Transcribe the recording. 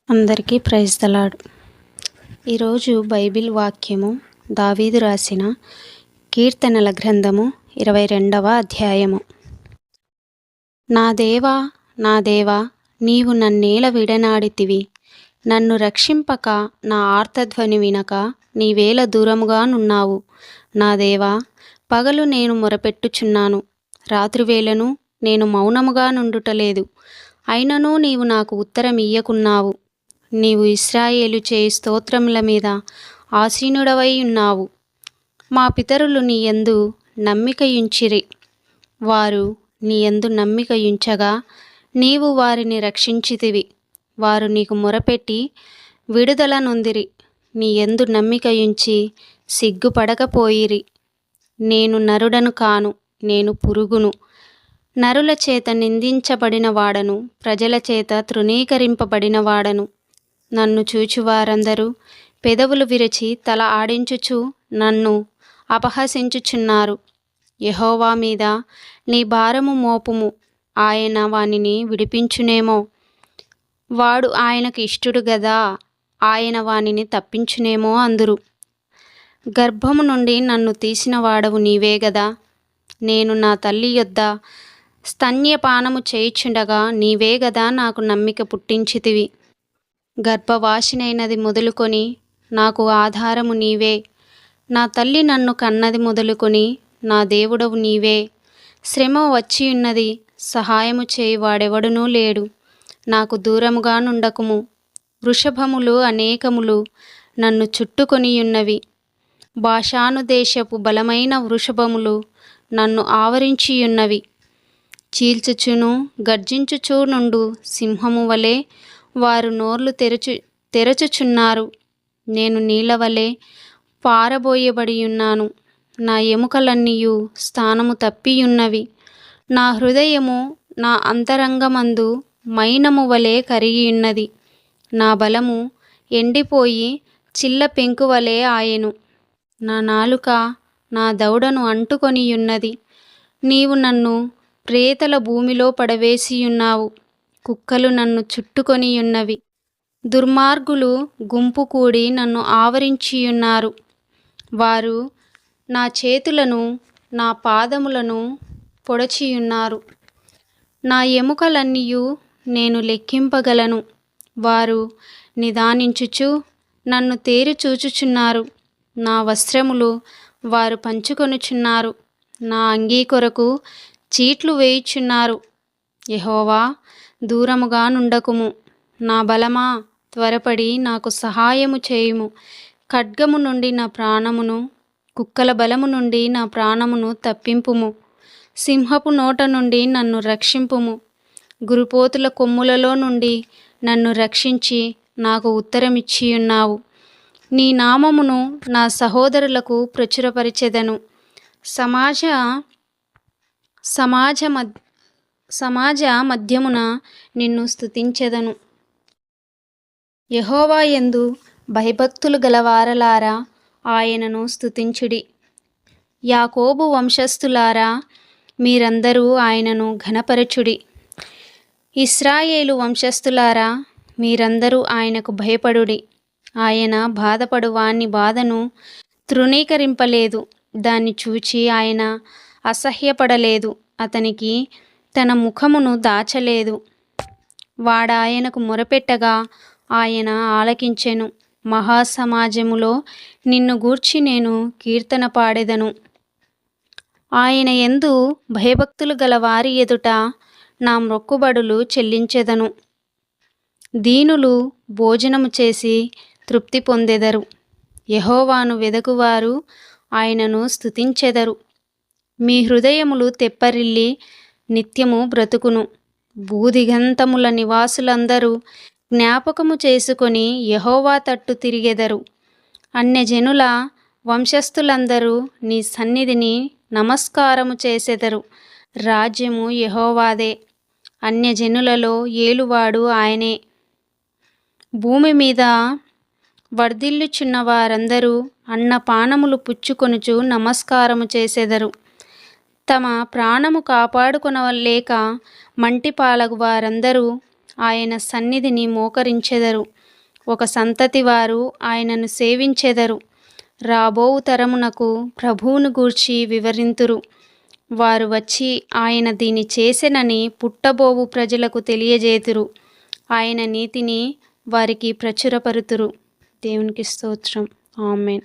అందరికీ praise the lord. ఈరోజు Bible వాక్యము దావీదు రాసిన కీర్తనల గ్రంథము 22వ అధ్యాయము. నా దేవా, నా దేవా, నీవు నన్నేల విడనాడితివి. నన్ను రక్షింపక నా ఆర్తధ్వని వినక నీవేల దూరముగా నున్నావు. నా దేవా, పగలు నేను మొరపెట్టుచున్నాను, రాత్రివేళను నేను మౌనముగా నుండుటలేదు. అయినను నీవు నాకు ఉత్తరం ఇయ్యకున్నావు. నీవు ఇశ్రాయేలు చేయి స్తోత్రముల మీద ఆసీనుడవై ఉన్నావు. మా పితరులు నీ యందు నమ్మికయుంచిరి. వారు నీ యందు నమ్మికయుంచగా నీవు వారిని రక్షించితివి. వారు నీకు మొరపెట్టి విడుదల నొందిరి. నీ యందు నమ్మికయుంచి సిగ్గుపడకపోయిరి. నేను నరుడను కాను, నేను పురుగును. నరుల చేత నిందించబడిన వాడను, ప్రజల చేత తృణీకరింపబడిన వాడను. నన్ను చూచువారందరూ పెదవులు విరచి తల ఆడించుచు నన్ను అపహసించుచున్నారు. యెహోవా మీద నీ భారము మోపుము, ఆయన వానిని విడిపించునేమో. వాడు ఆయనకు ఇష్టుడు గదా, ఆయన వానిని తప్పించునేమో అందురు. గర్భము నుండి నన్ను తీసిన వాడవు నీవే గదా. నేను నా తల్లి యొద్ద స్తన్యపానము చేయుచుండగా నీవే గదా నాకు నమ్మిక పుట్టించితివి. గర్భవాసినైనది మొదలుకొని నాకు ఆధారము నీవే. నా తల్లి నన్ను కన్నది మొదలుకొని నా దేవుడవు నీవే. శ్రమ వచ్చియున్నది, సహాయము చేయువాడెవడునూ లేడు. నాకు దూరముగా నుండకుము. వృషభములు అనేకములు నన్ను చుట్టుకొనియున్నవి. బాషాను దేశపు బలమైన వృషభములు నన్ను ఆవరించియున్నవి. చీల్చుచును గర్జించుచూ నుండు సింహము వలె వారు నోర్లు తెరచుచున్నారు. నేను నీళ్ల వలె పారబోయబడియున్నాను. నా ఎముకలన్నీయు స్థానము తప్పియున్నవి. నా హృదయము నా అంతరంగమందు మైనము వలె కరిగియున్నది. నా బలము ఎండిపోయి చిల్ల పెంకు వలె ఆయెను. నా నాలుక నా దవడను అంటుకొనియున్నది. నీవు నన్ను ప్రేతల భూమిలో పడవేసియున్నావు. కుక్కలు నన్ను చుట్టుకొనియున్నవి. దుర్మార్గులు గుంపు కూడి నన్ను ఆవరించియున్నారు. వారు నా చేతులను నా పాదములను పొడచియున్నారు. నా ఎముకలన్నీయు నేను లెక్కింపగలను. వారు నిదానించుచు నన్ను తేరి చూచుచున్నారు. నా వస్త్రములు వారు పంచుకొనుచున్నారు. నా అంగీ కొరకు చీట్లు వేయుచున్నారు. యెహోవా, దూరముగా నుండకుము. నా బలమా, త్వరపడి నాకు సహాయము చేయుము. ఖడ్గము నుండి నా ప్రాణమును, కుక్కల బలము నుండి నా ప్రాణమును తప్పింపుము. సింహపు నోట నుండి నన్ను రక్షింపుము. గురుపోతుల కొమ్ములలో నుండి నన్ను రక్షించి నాకు ఉత్తరమిచ్చియున్నావు. నీ నామమును నా సహోదరులకు ప్రచురపరిచెదను. సమాజ మధ్యమున నిన్ను స్తుతించెదను. యెహోవా యందు భయభక్తులు గలవారలారా ఆయనను స్తుతించుడి. యాకోబు వంశస్థులారా మీరందరూ ఆయనను ఘనపరచుడి. ఇశ్రాయేలు వంశస్థులారా మీరందరూ ఆయనకు భయపడుడి. ఆయన బాధపడు వాని బాధను తృణీకరింపలేదు. దాన్ని చూచి ఆయన అసహ్యపడలేదు. అతనికి తన ముఖమును దాచలేదు. వాడాయనకు మొరపెట్టగా ఆయన ఆలకించెను. మహాసమాజములో నిన్ను గూర్చి నేను కీర్తన పాడెదను. ఆయన యందు భయభక్తులు గల వారి ఎదుట నా మొక్కుబడులు చెల్లించెదను. దీనులు భోజనము చేసి తృప్తి పొందెదరు. యెహోవాను వెదకువారు ఆయనను స్తుతించెదరు. మీ హృదయములు తెప్పరిల్లి నిత్యము బ్రతుకును. భూదిగంతముల నివాసులందరూ జ్ఞాపకము చేసుకొని యెహోవా తట్టు తిరిగెదరు. అన్యజనుల వంశస్థులందరూ నీ సన్నిధిని నమస్కారము చేసెదరు. రాజ్యము యెహోవాదే, అన్యజనులలో ఏలువాడు ఆయనే. భూమి మీద వర్ధిల్లుచున్న వారందరూ అన్నపానములు పుచ్చుకొనుచు నమస్కారము చేసెదరు. తమ ప్రాణము కాపాడుకొనలేక మంటిపాలగు వారందరూ ఆయన సన్నిధిని మోకరించెదరు. ఒక సంతతి వారు ఆయనను సేవించెదరు. రాబోవు తరమునకు ప్రభువును గూర్చి వివరింతురు. వారు వచ్చి ఆయన దీని చేసెనని పుట్టబోవు ప్రజలకు తెలియజేతురు. ఆయన నీతిని వారికి ప్రచురపరుతురు. దేవునికి స్తోత్రం. ఆమేన్.